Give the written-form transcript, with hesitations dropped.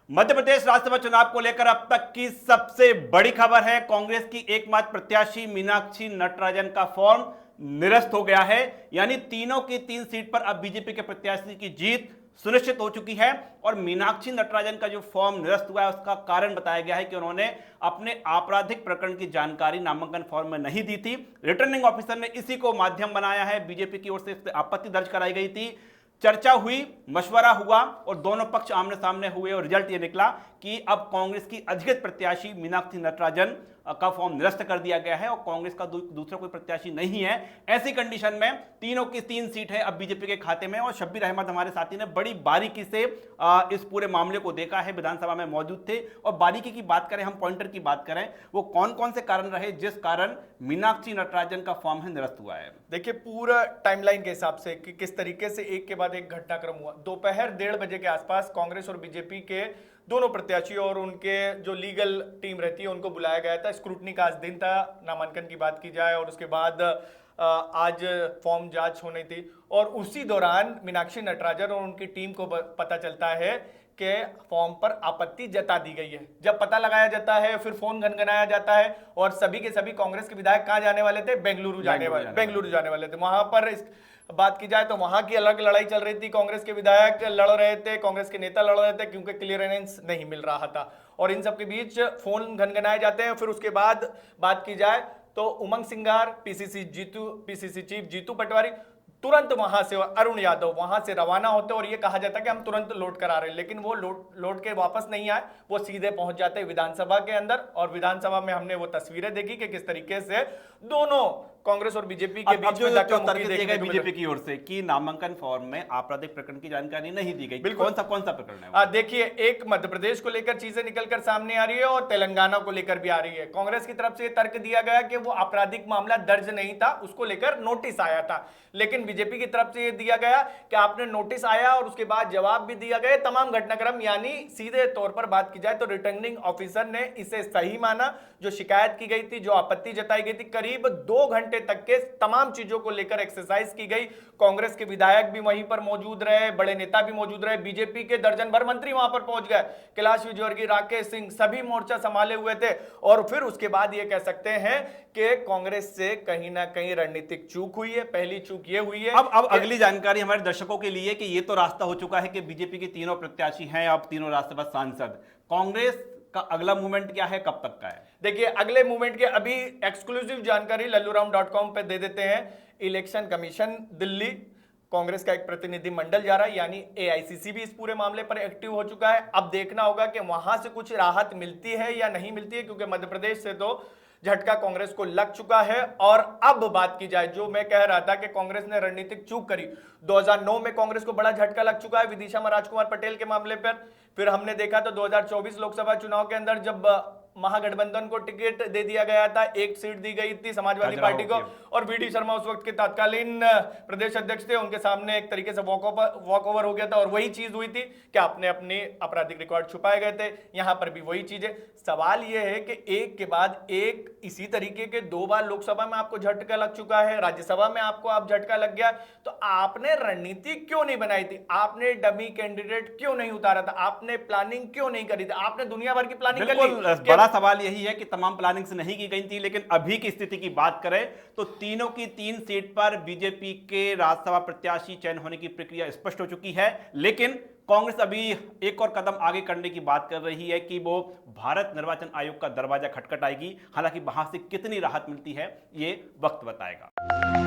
मध्य प्रदेश राज्यसभा चुनाव को लेकर अब तक की सबसे बड़ी खबर है। कांग्रेस की एकमात्र प्रत्याशी मीनाक्षी नटराजन का फॉर्म निरस्त हो गया है। यानी तीनों की तीन सीट पर अब बीजेपी के प्रत्याशी की जीत सुनिश्चित हो चुकी है। और मीनाक्षी नटराजन का जो फॉर्म निरस्त हुआ है उसका कारण बताया गया है कि उन्होंने अपने आपराधिक प्रकरण की जानकारी नामांकन फॉर्म में नहीं दी थी। रिटर्निंग ऑफिसर ने इसी को माध्यम बनाया है। बीजेपी की ओर से इस पर आपत्ति दर्ज कराई गई थी, चर्चा हुई, मशवरा हुआ और दोनों पक्ष आमने सामने हुए और रिजल्ट ये निकला कि अब कांग्रेस की अधिकृत प्रत्याशी मीनाक्षी नटराजन का फॉर्म निरस्त कर दिया गया है और कांग्रेस का दूसरा कोई प्रत्याशी नहीं है। ऐसी कंडीशन में तीनों की तीन सीट है अब बीजेपी के खाते में। और शब्बीर अहमद हमारे साथी ने बड़ी बारीकी से इस पूरे मामले को देखा है, विधानसभा में मौजूद थे। और बारीकी की बात करें, हम पॉइंटर की बात करें, वो कौन कौन से कारण रहे जिस कारण मीनाक्षी नटराजन का फॉर्म है निरस्त हुआ है। देखिए, पूरा टाइमलाइन के हिसाब से कि किस तरीके से एक के बाद एक घटनाक्रम हुआ। दोपहर 1:30 बजे के आसपास कांग्रेस और बीजेपी के दोनों प्रत्याशी और उनके जो लीगल टीम रहती है उनको बुलाया गया था। स्क्रूटनी का आज दिन था, नामांकन की बात की जाए, और उसके बाद आज फॉर्म जांच होनी थी। और उसी दौरान मीनाक्षी नटराजन और उनकी टीम को पता चलता है कि फॉर्म पर आपत्ति जता दी गई है। जब पता लगाया जाता है, फिर फोन घनघनाया जाता है और सभी के सभी कांग्रेस के विधायक कहां जाने वाले थे? बेंगलुरु जाने वाले थे। वहां पर बात की जाए तो वहां की अलग लड़ाई चल रही थी। कांग्रेस के विधायक लड़ रहे थे, कांग्रेस के नेता लड़ रहे थे, क्योंकि क्लियरेंस नहीं मिल रहा था। और इन सब के बीच फोन घनघनाए जाते हैं। फिर उसके बाद बात की जाए तो उमंग सिंघार, पीसीसी चीफ जीतू पटवारी तुरंत वहां से, अरुण यादव वहां से रवाना होते और ये कहा जाता कि हम तुरंत लौट कर आ रहे हैं। लेकिन वो लौट के वापस नहीं आए, वो सीधे पहुंच जाते विधानसभा के अंदर। और विधानसभा में हमने वो तस्वीरें देखी कि किस तरीके से दोनों कांग्रेस और बीजेपी के बीच में तर्क दिए गए बीजेपी की ओर से कि नामांकन फॉर्म में आपराधिक प्रकरण की जानकारी नहीं दी गई। कौन सा प्रकरण है? देखिए, एक मध्य प्रदेश को लेकर चीजें निकलकर सामने आ रही है और तेलंगाना को लेकर भी आ रही है। कांग्रेस की तरफ से तर्क दिया गया कि वो आपराधिक मामला दर्ज नहीं था, उसको लेकर नोटिस आया था। लेकिन बीजेपी की तरफ से यह दिया गया कि आपने नोटिस आया और उसके बाद जवाब भी दिया गया, तमाम घटनाक्रम। यानी सीधे तौर पर बात की जाए तो रिटर्निंग ऑफिसर ने इसे सही माना। जो शिकायत की गई थी, जो आपत्ति जताई गई थी, करीब 2 घंटे तक के तमाम चीजों को लेकर एक्सरसाइज की गई। कांग्रेस के विधायक भी वहीं पर मौजूद रहे, बड़े नेता भी मौजूद रहे, बीजेपी के दर्जन भर मंत्री वहां पर पहुंच गए। कैलाश विजयवर्गीय, राकेश सिंह, सभी मोर्चा संभाले हुए थे। और फिर उसके बाद ये कह सकते हैं कि कांग्रेस से कहीं ना कहीं रणनीतिक चूक हुई है। पहली चूक ये हुई है। अब अगली जानकारी हमारे दर्शकों के लिए कि ये तो रास्ता हो चुका है कि बीजेपी के तीनों प्रत्याशी हैं, अब तीनों राज्यसभा सांसद। कांग्रेस का अगला मूवमेंट क्या है, कब तक का है? देखिए, अगले मूवमेंट के अभी एक्सक्लूसिव जानकारी lalluraam.com पे दे देते हैं। इलेक्शन कमीशन दिल्ली, कांग्रेस का एक प्रतिनिधि मंडल जा रहा है, यानी एआईसीसी भी इस पूरे मामले पर एक्टिव हो चुका है। अब देखना होगा कि वहां से कुछ राहत मिलती है या नहीं मिलती है, क्योंकि मध्य प्रदेश से तो झटका कांग्रेस को लग चुका है। और अब बात की जाए, जो मैं कह रहा था कि कांग्रेस ने रणनीतिक चूक करी, 2009 में कांग्रेस को बड़ा झटका लग चुका है विदिशा में राजकुमार पटेल के मामले पर। फिर हमने देखा तो 2024 लोकसभा चुनाव के अंदर जब महागठबंधन को टिकट दे दिया गया था, एक सीट दी गई थी समाजवादी पार्टी को, और वीडी शर्मा उस वक्त के तत्कालीन प्रदेश अध्यक्ष थे, उनके सामने एक तरीके से वॉक ओवर हो गया था। और वही चीज हुई थी कि आपने अपने आपराधिक रिकॉर्ड छुपाए गए थे। यहां पर भी वही चीज है। सवाल यह है कि एक के बाद एक इसी तरीके के 2 बार लोकसभा में आपको झटका लग चुका है, राज्यसभा में आपको आप झटका लग गया, तो आपने रणनीति क्यों नहीं बनाई थी? आपने डमी कैंडिडेट क्यों नहीं उतारा था? आपने प्लानिंग क्यों नहीं करी थी? आपने दुनिया भर की प्लानिंग कर ली। सवाल यही है कि तमाम प्लानिंग्स नहीं की गई थी। लेकिन अभी की स्थिति की बात करें तो तीनों की तीन सीट पर बीजेपी के राज्यसभा प्रत्याशी चयन होने की प्रक्रिया स्पष्ट हो चुकी है। लेकिन कांग्रेस अभी एक और कदम आगे करने की बात कर रही है कि वो भारत निर्वाचन आयोग का दरवाजा खटखटाएगी। हालांकि वहां से कितनी राहत मिलती है ये वक्त बताएगा।